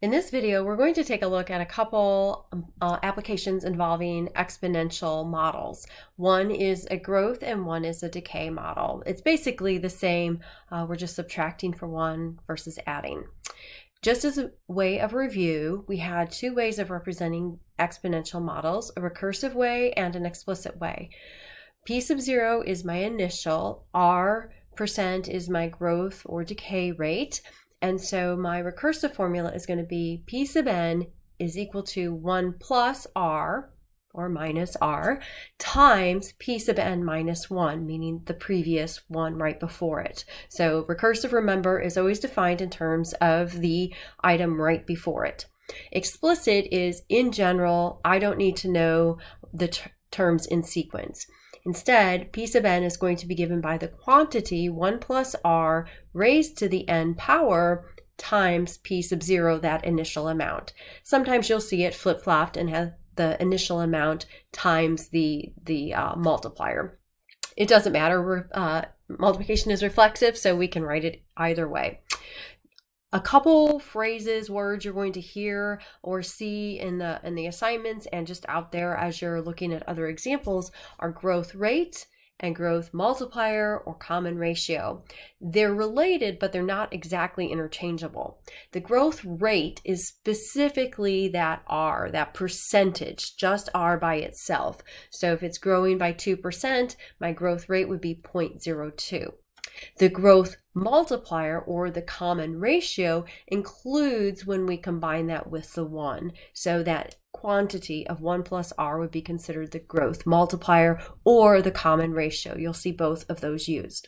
In this video, we're going to take a look at a couple applications involving exponential models. One is a growth and one is a decay model. It's basically the same, we're just subtracting for one versus adding. Just as a way of review, we had two ways of representing exponential models, a recursive way and an explicit way. P sub 0 is my initial, R percent is my growth or decay rate. And so my recursive formula is going to be P sub n is equal to 1 plus R, or minus R, times P sub n minus 1, meaning the previous one right before it. So recursive, remember, is always defined in terms of the item right before it. Explicit is, in general, I don't need to know the terms in sequence. Instead, P sub n is going to be given by the quantity 1 plus R raised to the n power times P sub 0, that initial amount. Sometimes you'll see it flip-flopped and have the initial amount times the multiplier. It doesn't matter. Multiplication is reflexive, so we can write it either way. A couple phrases, words you're going to hear or see in the assignments and just out there as you're looking at other examples are growth rate and growth multiplier or common ratio. They're related, but they're not exactly interchangeable. The growth rate is specifically that R, that percentage, just R by itself. So if it's growing by 2%, my growth rate would be 0.02. The growth multiplier, or the common ratio, includes when we combine that with the 1. So that quantity of 1 plus R would be considered the growth multiplier or the common ratio. You'll see both of those used.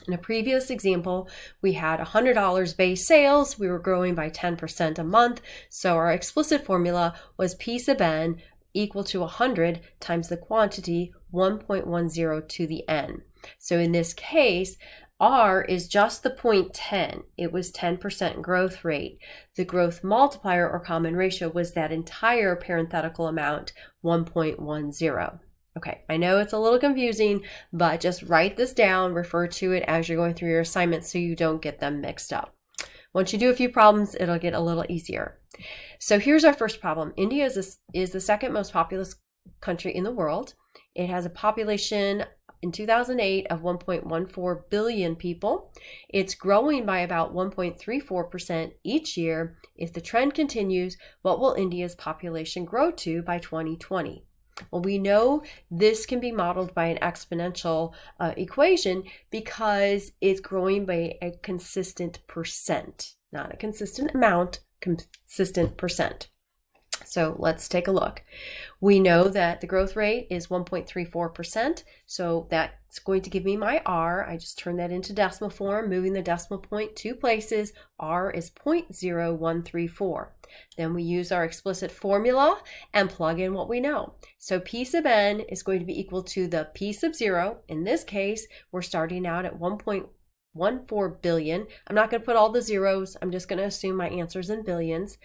In a previous example, we had $100 base sales. We were growing by 10% a month. So our explicit formula was P sub n equal to 100 times the quantity 1.10 to the n. So in this case, R is just the 0.10. It was 10% growth rate. The growth multiplier or common ratio was that entire parenthetical amount, 1.10. Okay, I know it's a little confusing, but just write this down, refer to it as you're going through your assignments so you don't get them mixed up. Once you do a few problems, it'll get a little easier. So here's our first problem. India is the second most populous country in the world. It has a population in 2008 of 1.14 billion people. It's growing by about 1.34% each year. If the trend continues, what will India's population grow to by 2020? Well, we know this can be modeled by an exponential equation because it's growing by a consistent percent, not a consistent amount, consistent percent. So let's take a look. We know that the growth rate is 1.34%, so that's going to give me my R. I just turn that into decimal form, moving the decimal point 2 places. R is 0.0134. Then we use our explicit formula and plug in what we know. So P sub n is going to be equal to the P sub 0. In this case, we're starting out at 1.14 billion. I'm not going to put all the zeros. I'm just going to assume my answer is in billions,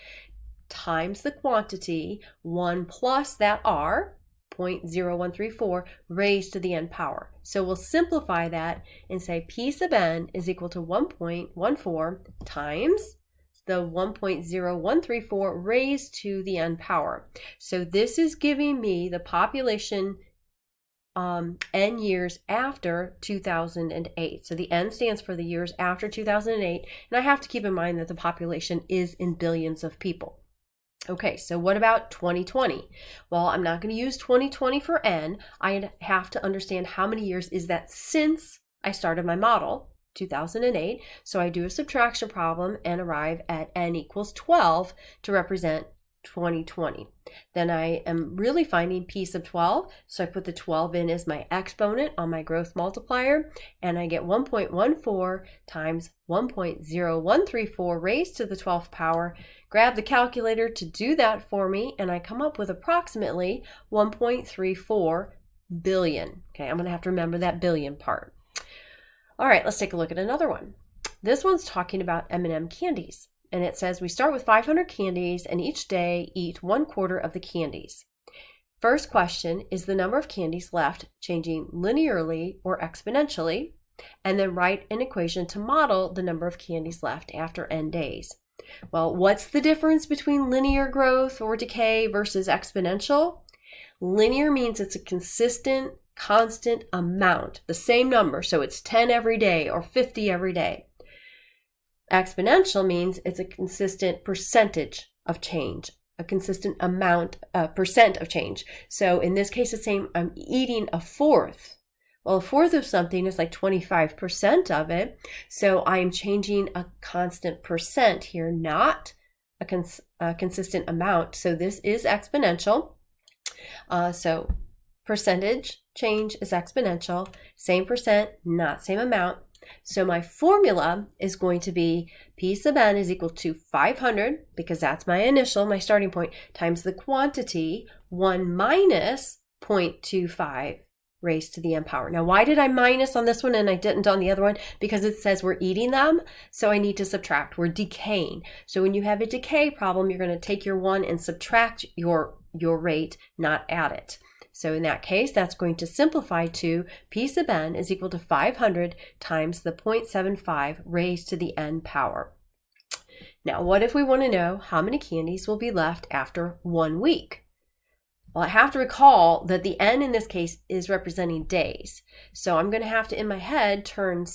times the quantity 1 plus that R, 0.0134, raised to the n power. So we'll simplify that and say P sub n is equal to 1.14 times the 1.0134 raised to the n power. So this is giving me the population n years after 2008. So the n stands for the years after 2008, and I have to keep in mind that the population is in billions of people. Okay, so what about 2020? Well, I'm not going to use 2020 for n. I have to understand how many years is that since I started my model, 2008. So I do a subtraction problem and arrive at n equals 12 to represent 2020. Then I am really finding P sub 12, so I put the 12 in as my exponent on my growth multiplier, and I get 1.14 times 1.0134 raised to the 12th power. Grab the calculator to do that for me, and I come up with approximately 1.34 billion. Okay, I'm going to have to remember that billion part. All right, let's take a look at another one. This one's talking about M&M candies. And it says we start with 500 candies and each day eat 1/4 of the candies. First question, is the number of candies left changing linearly or exponentially? And then write an equation to model the number of candies left after n days. Well, what's the difference between linear growth or decay versus exponential? Linear means it's a consistent, constant amount, the same number. So it's 10 every day or 50 every day. Exponential means it's a consistent percentage of change, a consistent amount, percent of change. So in this case, it's saying I'm eating a fourth. Well, a fourth of something is like 25% of it. So I'm changing a constant percent here, not a consistent amount. So this is exponential. So percentage change is exponential, same percent, not same amount. So my formula is going to be P sub n is equal to 500, because that's my initial, my starting point, times the quantity, 1 minus 0.25 raised to the n power. Now, why did I minus on this one and I didn't on the other one? Because it says we're eating them, so I need to subtract. We're decaying. So when you have a decay problem, you're going to take your 1 and subtract your rate, not add it. So in that case, that's going to simplify to P sub n is equal to 500 times the 0.75 raised to the n power. Now, what if we want to know how many candies will be left after 1 week? Well, I have to recall that the n in this case is representing days. So I'm going to have to, in my head, turn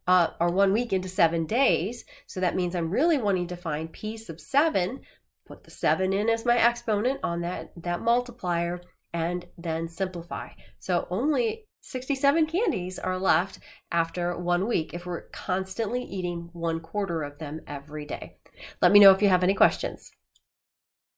1 week into 7 days. So that means I'm really wanting to find P sub 7, put the 7 in as my exponent on that multiplier, and then simplify. So only 67 candies are left after 1 week if we're constantly eating 1/4 of them every day. Let me know if you have any questions.